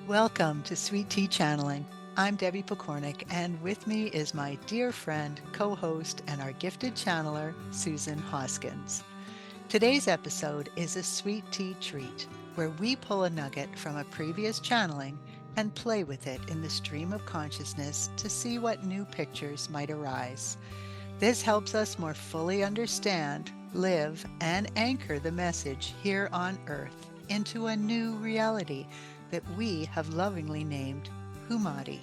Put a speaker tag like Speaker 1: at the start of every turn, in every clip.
Speaker 1: Welcome to Sweet Tea Channeling. I'm Debbie Pokornik, and with me is my dear friend, co-host, and our gifted channeler, Susan Hoskins. Today's episode is a sweet tea treat, where we pull a nugget from a previous channeling and play with it in the stream of consciousness to see what new pictures might arise. This helps us more fully understand, live, and anchor the message here on Earth into a new reality that we have lovingly named Hoomadhi.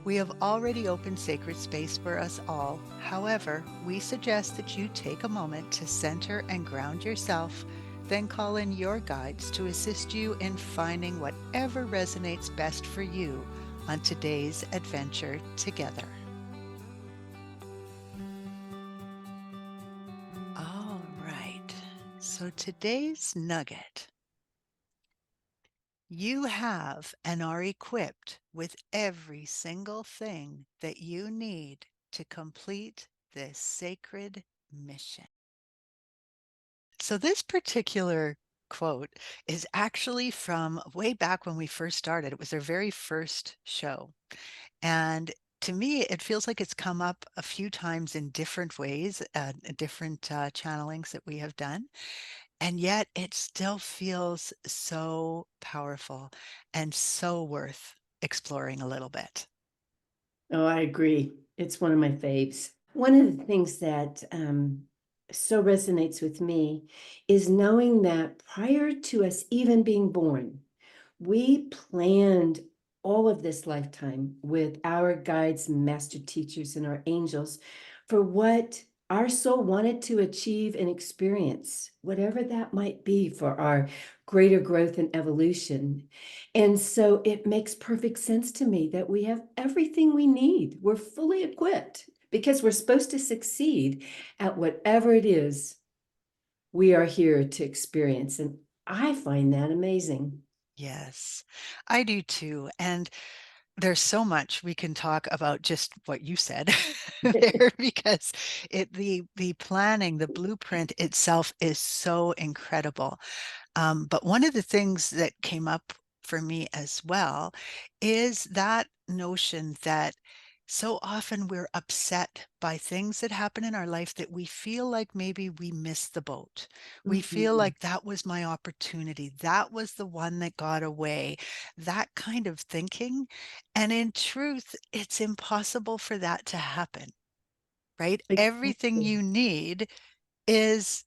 Speaker 1: We have already opened sacred space for us all. However, we suggest that you take a moment to center and ground yourself, then call in your guides to assist you in finding whatever resonates best for you on today's adventure together. All right. So today's nugget. You have and are equipped with every single thing that you need to complete this sacred mission. So this particular quote is actually from way back when we first started. It was our very first show. And to me, it feels like it's come up a few times in different ways, different channelings that we have done. And yet it still feels so powerful and so worth exploring a little bit.
Speaker 2: Oh, I agree. It's one of my faves. One of the things that so resonates with me is knowing that prior to us even being born, we planned all of this lifetime with our guides, master teachers, and our angels for what our soul wanted to achieve and experience, whatever that might be for our greater growth and evolution. And so it makes perfect sense to me that we have everything we need. We're fully equipped because we're supposed to succeed at whatever it is we are here to experience. And I find that amazing.
Speaker 1: Yes, I do too. And there's so much we can talk about just what you said there because the planning, the blueprint itself is so incredible. But one of the things that came up for me as well is that notion that so often we're upset by things that happen in our life that we feel like maybe we missed the boat. We feel
Speaker 2: Mhm.
Speaker 1: like that was my opportunity. That was the one that got away. That kind of thinking. And in truth, it's impossible for that to happen, right? Everything
Speaker 2: Exactly.
Speaker 1: you need is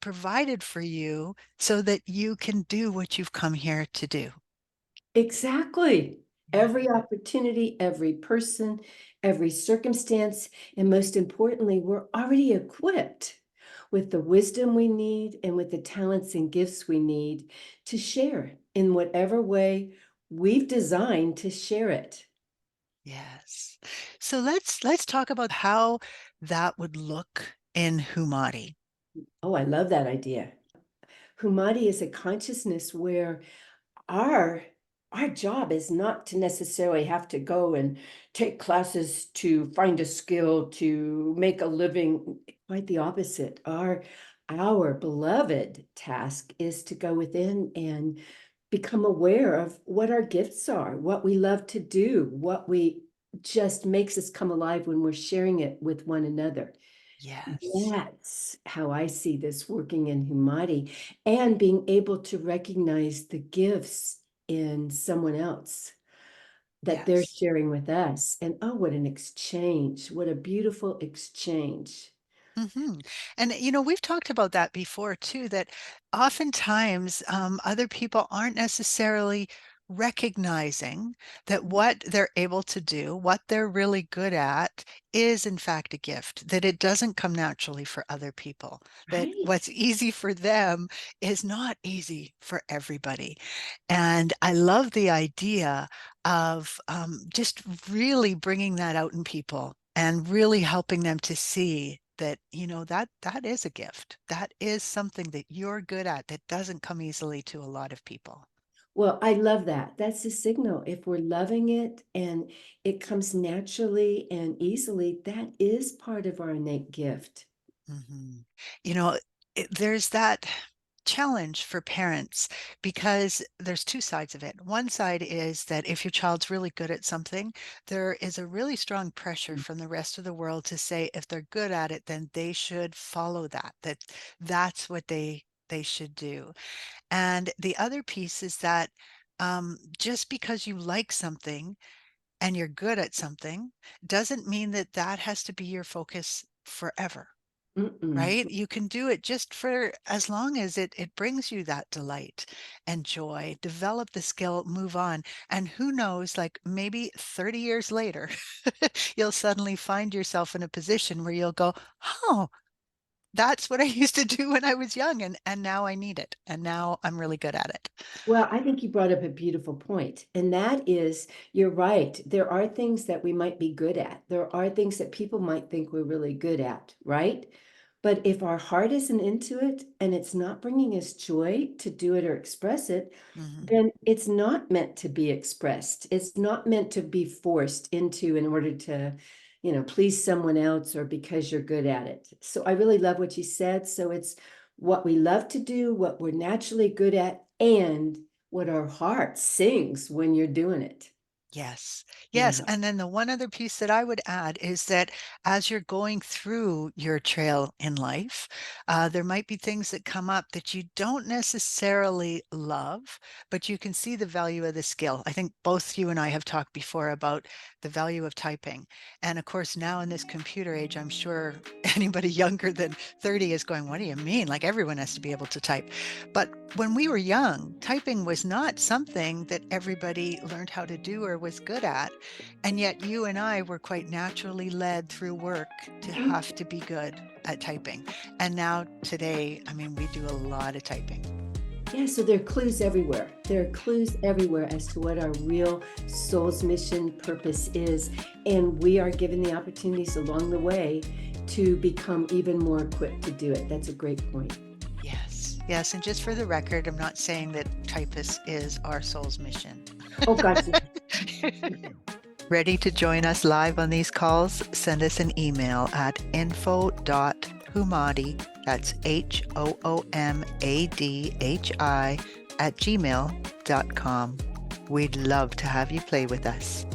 Speaker 1: provided for you so that you can do what you've come here to do.
Speaker 2: Exactly.
Speaker 1: Yeah.
Speaker 2: Every opportunity, every person, every circumstance, and most importantly, we're already equipped with the wisdom we need and with the talents and gifts we need to share in whatever way we've designed to share it.
Speaker 1: Yes. So let's talk about how that would look in Humari.
Speaker 2: Oh, I love that idea. Humadi is a consciousness where our our job is not to necessarily have to go and take classes to find a skill to make a living. Quite the opposite. Our beloved task is to go within and become aware of what our gifts are, what we love to do, what we just makes us come alive when we're sharing it with one another.
Speaker 1: Yes.
Speaker 2: That's how I see this working in Humadi, and being able to recognize the gifts in someone else that they're
Speaker 1: Yes.
Speaker 2: sharing with us. And oh, what an exchange. What a beautiful exchange.
Speaker 1: Mhm. And, we've talked about that before too, that oftentimes other people aren't necessarily recognizing that what they're able to do, what they're really good at, is in fact a gift, that it doesn't come naturally for other people, that
Speaker 2: Right.
Speaker 1: what's easy for them is not easy for everybody. And I love the idea of just really bringing that out in people and really helping them to see that that is a gift, that is something that you're good at that doesn't come easily to a lot of people.
Speaker 2: Well, I love that. That's a signal. If we're loving it and it comes naturally and easily, that is part of our innate gift.
Speaker 1: Mhm. You know, there's that challenge for parents because there's two sides of it. One side is that if your child's really good at something, there is a really strong pressure from the rest of the world to say if they're good at it, then they should follow that, that's what they should do. And the other piece is that just because you like something and you're good at something doesn't mean that that has to be your focus forever.
Speaker 2: Mm-mm.
Speaker 1: Right? You can do it just for as long as it brings you that delight and joy. Develop the skill, move on. And who knows, like maybe 30 years later, you'll suddenly find yourself in a position where you'll go, oh, that's what I used to do when I was young, and now I need it. And now I'm really good at it.
Speaker 2: Well, I think you brought up a beautiful point, and that is, you're right. There are things that we might be good at. There are things that people might think we're really good at, right? But if our heart isn't into it and it's not bringing us joy to do it or express it,
Speaker 1: Mhm.
Speaker 2: then it's not meant to be expressed. It's not meant to be forced into in order to, please someone else or because you're good at it. So I really love what you said. So it's what we love to do, what we're naturally good at, and what our heart sings when you're doing it.
Speaker 1: Yes. Yes.
Speaker 2: Yeah.
Speaker 1: And then the one other piece that I would add is that as you're going through your trail in life, there might be things that come up that you don't necessarily love, but you can see the value of the skill. I think both you and I have talked before about the value of typing. And of course, now in this computer age, I'm sure anybody younger than 30 is going, what do you mean? Like everyone has to be able to type. But when we were young, typing was not something that everybody learned how to do or was good at. And yet you and I were quite naturally led through work to
Speaker 2: Mhm.
Speaker 1: have to be good at typing. And now today, I mean, we do a lot of typing.
Speaker 2: Yeah, so there are clues everywhere. There are clues everywhere as to what our real soul's mission purpose is. And we are given the opportunities along the way to become even more equipped to do it. That's a great point.
Speaker 1: Yes. Yes. And just for the record, I'm not saying that typist is our soul's mission.
Speaker 2: Oh, gotcha.
Speaker 1: Ready to join us live on these calls? Send us an email at info.hoomadhi, that's HOOMADHI @gmail.com. We'd love to have you play with us.